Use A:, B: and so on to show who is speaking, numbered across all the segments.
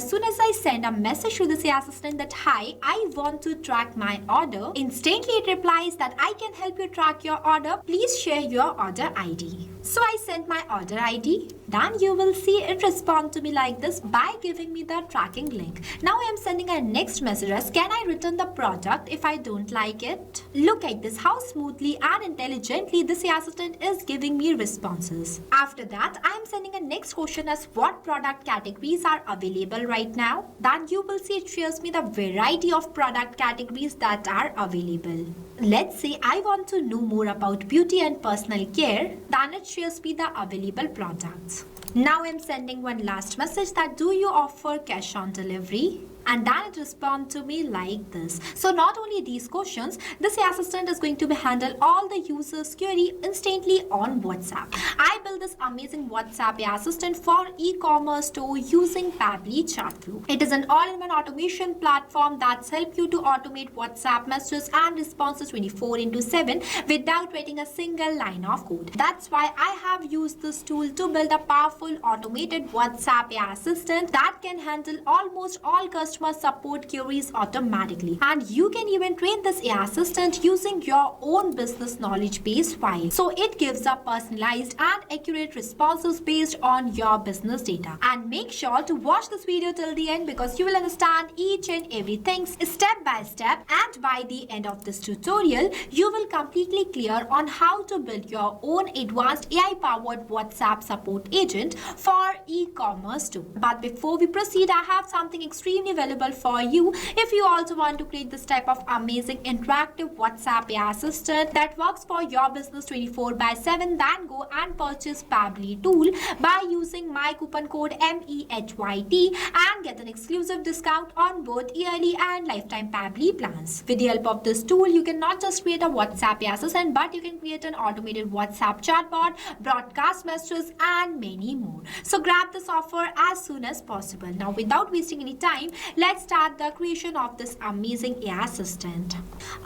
A: as soon as I send a message to this AI assistant that, hi, I want to track my order, instantly it replies that I can help you track your order. Please share your order ID. So I sent my order ID. Then you will see it respond to me like this by giving me the tracking link. Now I am sending a next message as, can I return the product if I don't like it? Look at this, how smoothly and intelligently this AI assistant is giving me responses. After that, I am sending a next question as, what product categories are available right now? Then you will see it shares me the variety of product categories that are available. Let's say I want to know more about beauty and personal care, then it shares me the available products. Now I'm sending one last message that, do you offer cash on delivery? And then it responds to me like this. So not only these questions, this AI assistant is going to handle all the users' query instantly on WhatsApp. I built this amazing WhatsApp AI assistant for e-commerce store using Pabbly Chatflow. It is an all-in-one automation platform that's helped you to automate WhatsApp messages and responses 24/7 without writing a single line of code. That's why I have used this tool to build a powerful automated WhatsApp AI assistant that can handle almost all customer support queries automatically. And you can even train this AI assistant using your own business knowledge base file. So it gives a personalized and accurate responses based on your business data. And make sure to watch this video till the end because you will understand each and everything step by step. And by the end of this tutorial, you will completely clear on how to build your own advanced AI-powered WhatsApp support agent for e-commerce too. But before we proceed, I have something extremely valuable for you. If you also want to create this type of amazing interactive WhatsApp AI assistant that works for your business 24/7, then go and purchase Pabbly tool by using my coupon code MEHYT and get an exclusive discount on both yearly and lifetime Pabbly plans. With the help of this tool, you can not just create a WhatsApp AI assistant, but you can create an automated WhatsApp chatbot, broadcast messages, and many more. So grab this offer as soon as possible. Now, without wasting any time, let's start the creation of this amazing AI assistant.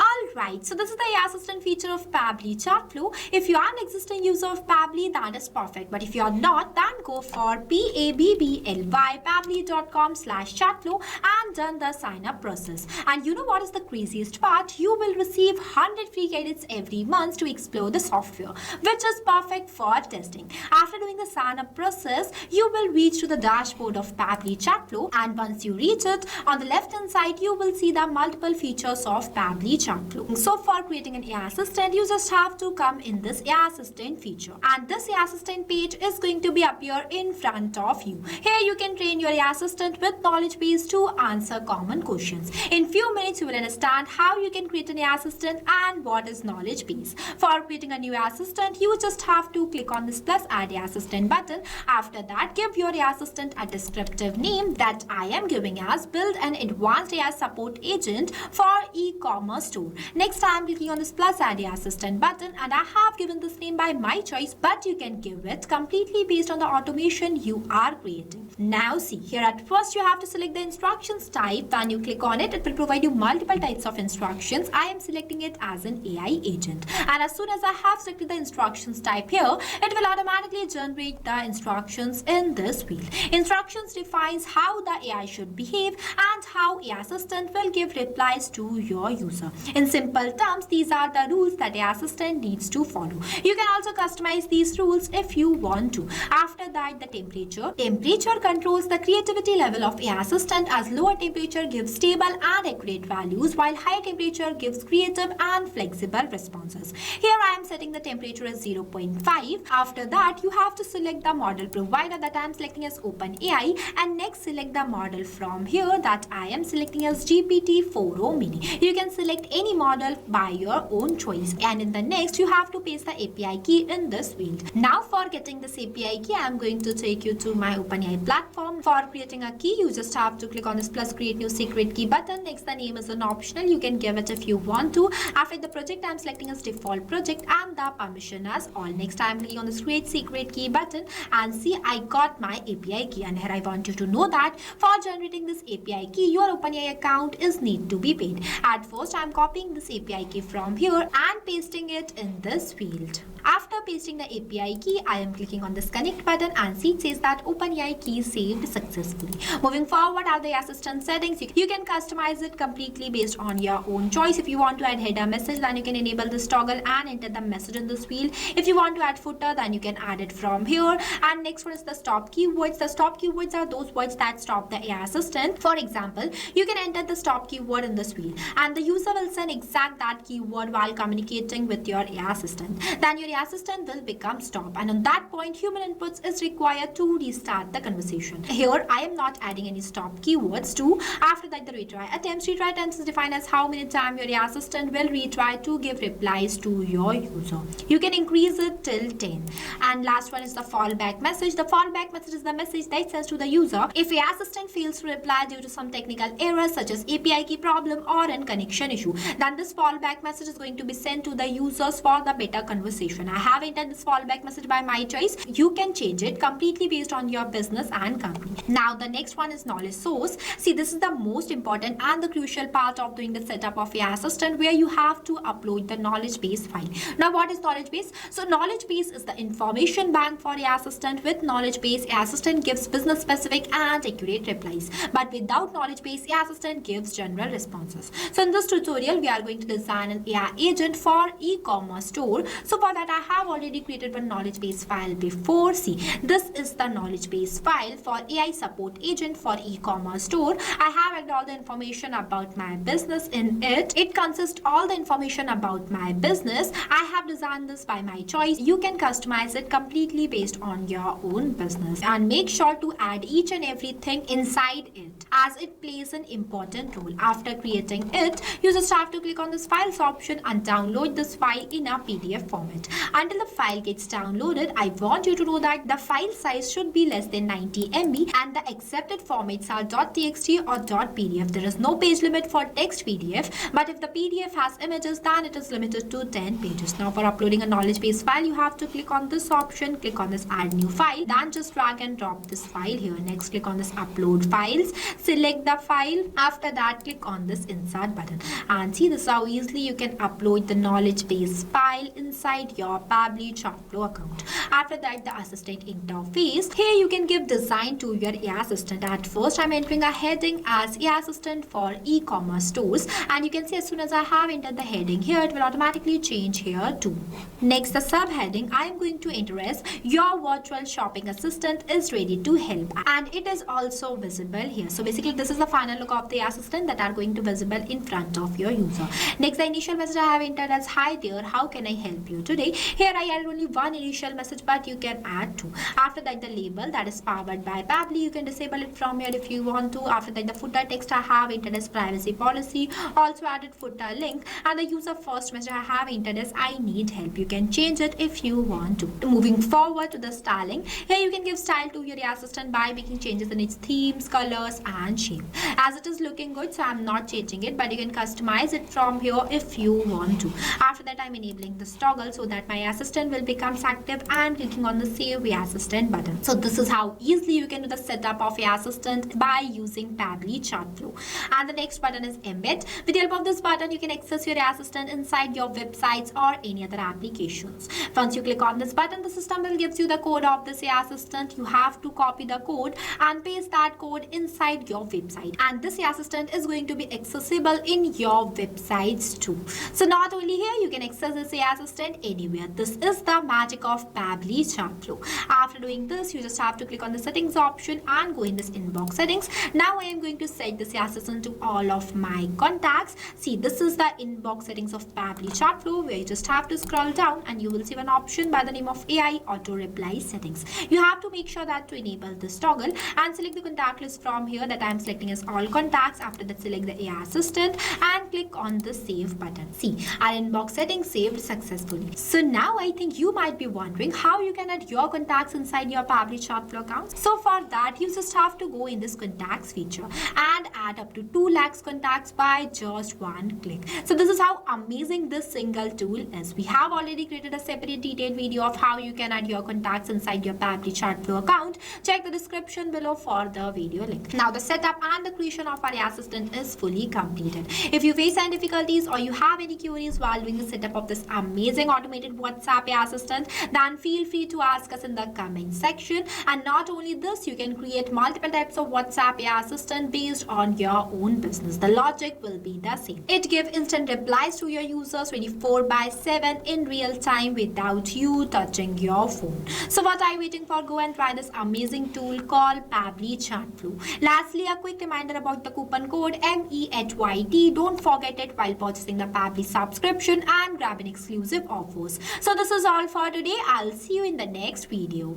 A: Alright, so this is the AI assistant feature of Pabbly Chatflow. If you are an existing user of Pabbly, that is perfect. But if you are not, then go for pabbly.com/chatflow and done the sign up process. And you know what is the craziest part? You will receive 100 free credits every month to explore the software, which is perfect for testing. After doing the sign up process, you will reach to the dashboard of Pabbly Chatflow, and once you reach it, on the left hand side you will see the multiple features of Pabbly Chatflow. So for creating an AI assistant, you just have to come in this AI assistant feature, and this AI assistant page is going to be appear in front of you. Here you can train your AI assistant with knowledge base to answer common questions. In few minutes you will understand how you can create an AI assistant and what is knowledge base. For creating a new AI assistant, you just have to click on this plus add AI assistant button. After that, give your AI assistant a descriptive name that I am giving as build an advanced AI support agent for e-commerce store. Next, I am clicking on this plus add AI assistant button, and I have given this name by my choice, but you can give it completely based on the automation you are creating. Now see, here at first you have to select the instructions type. When you click on it, it will provide you multiple types of instructions. I am selecting it as an AI agent, and as soon as I have selected the instructions type here, it will automatically generate the instructions in this field. Instructions defines how the AI should behave and how AI assistant will give replies to your user. In simple terms, these are the rules that AI assistant needs to follow. You can also customize these rules if you want to. After that, the temperature. Temperature controls the creativity level of AI assistant, as lower temperature gives stable and accurate values, while high temperature gives creative and flexible responses. Here I am setting the temperature as 0.5. After that, you have to select the model provider that I am selecting as OpenAI, and next select the model from here that I am selecting as GPT-4o mini. You can select any model by your own choice, and in the next you have to paste the API key in this field. Now for getting this API key, I am going to take you to my OpenAI platform. For creating a key, you just have to click on this plus create new secret key button. Next, the name is an optional, you can give it if you want to. After the project, I am selecting as default project and the permission as all. Next, I am clicking on this create secret key button, and see, I got my API key. And here I want you to know that for generating this API key, your OpenAI account is need to be paid. At first, I am copying this API key from here and pasting it in this field. After pasting the API key, I am clicking on this connect button, and see, it says that OpenAI key saved successfully. Moving forward are the assistant settings. You can customize it completely based on your own choice. If you want to add header message, then you can enable this toggle and enter the message in this field. If you want to add footer, then you can add it from here. And next one is the stop keywords. The stop keywords are those words that stop the AI assistant. For example, you can enter the stop keyword in this field and the user will send exact that keyword while communicating with your AI assistant. Then your AI assistant will become stop, and on that point human inputs is required to restart the conversation. Here I am not adding any stop keywords too. After that, the retry attempts. Retry attempts is defined as how many times your AI assistant will retry to give replies to your user. You can increase it till 10. And last one is the fallback message. The fallback message is the message that says to the user if AI assistant fails to reply due to some technical errors such as API key problem or an connection issue, then this fallback message is going to be sent to the users for the better conversation. I have entered this fallback message by my choice. You can change it completely based on your business and company. Now the next one is knowledge source. See, this is the most important and the crucial part of doing the setup of AI assistant, where you have to upload the knowledge base file. Now what is knowledge base? So knowledge base is the information bank for AI assistant. With knowledge base, AI assistant gives business specific and accurate replies, but without knowledge base, AI assistant gives general responses. So in this tutorial we are going to design an AI agent for e-commerce store. So for that I have already created one knowledge base file before. See, this is the knowledge base file for AI support agent for e-commerce store. I have added all the information about my business in it. It consists all the information about my business. I have designed this by my choice. You can customize it completely based on your own business, and make sure to add each and everything inside it as it plays an important role. After creating it, you just have to click on this files option and download this file in a PDF format. Until the file gets downloaded, I want you to know that the file size should be less than 90 MB and the accepted formats are .txt or .pdf. There is no page limit for text PDF, but if the PDF has images, then it is limited to 10 pages. Now for uploading a knowledge base file, you have to click on this option, click on this add new file, then just drag and drop this file here. Next click on this upload files, select the file. After that, click on this insert button, and see, this is how easily you can upload the knowledge base file inside your Pabbly Chatflow account. After that, the assistant interface. Here you can give design to your AI assistant. At first I'm entering a heading as AI assistant for e-commerce stores, and you can see as soon as I have entered the heading here, it will automatically change here too. Next, the subheading I am going to enter as your virtual shopping assistant is ready to help, and it is also visible here. So basically this is the final look of the assistant that are going to visible in front of your user. Next, the initial message I have entered as hi there, how can I help you today? Here I added only one initial message, but you can add two. After that, the label that is powered by Pabbly, you can disable it from here if you want to. After that, the footer text I have entered as privacy policy, also added footer link, and the user first message I have entered as I need help. You can change it if you want to. Moving forward to the styling, here you can give style to your AI assistant by making changes in its themes, colors and shape. As it is looking good, so I'm not changing it, but you can customize it from here if you want to. After that, I'm enabling this toggle so that my assistant will become active and clicking on the save AI assistant button. So this is how easily you can do the setup of AI assistant by using Pabbly Chatflow. And the next button is embed. With the help of this button, you can access your AI assistant inside your websites or any other applications. Once you click on this button, the system will give you the code of this AI assistant. You have to copy the code and paste that code inside your website, and this AI assistant is going to be accessible in your websites too. So not only here, you can access this AI assistant anywhere. This is the magic of Pabbly Chatflow. After doing this, you just have to click on the settings option and go in this inbox settings. Now I am going to set this AI assistant to all of my contacts. See, this is the inbox settings of Pabbly Chatflow, where you just have to scroll down and you will see one option by the name of AI auto reply settings. You have to make sure that to enable this toggle and select the contact list from here that I am selecting as all contacts. After that, select the AI assistant and click on the save button. See, our inbox settings saved successfully. So now I think you might be wondering how you can add your contacts inside your Pabbly Chatflow account. So for that, you just have to go in this contacts feature and add up to 2 lakhs contacts by just one click. So this is how amazing this single tool is. We have already created a separate detailed video of how you can add your contacts inside your Pabbly Chatflow account. Check the description below for the video link. Now the setup and the creation of our AI assistant is fully completed. If you face any difficulties or you have any queries while doing the setup of this amazing automated WhatsApp AI assistant, then feel free to ask us in the comment section. And not only this, you can create multiple multiple types of WhatsApp AI assistant based on your own business. The logic will be the same. It gives instant replies to your users 24/7 in real time without you touching your phone. So what are you waiting for? Go and try this amazing tool called Pabbly Chatflow. Lastly, a quick reminder about the coupon code MEHYT. Don't forget it while purchasing the Pabbly subscription and grab an exclusive offers. So this is all for today. I'll see you in the next video.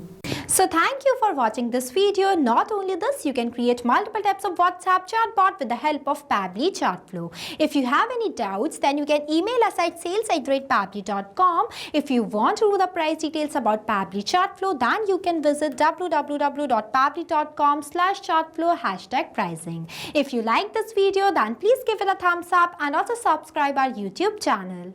A: So thank you for watching this video. Not only this, you can create multiple types of WhatsApp chatbot with the help of Pabbly Chatflow. If you have any doubts, then you can email us at sales@pabbly.com. If you want to know the price details about Pabbly Chatflow, then you can visit www.pabbly.com/chatflow #pricing. If you like this video, then please give it a thumbs up and also subscribe our YouTube channel.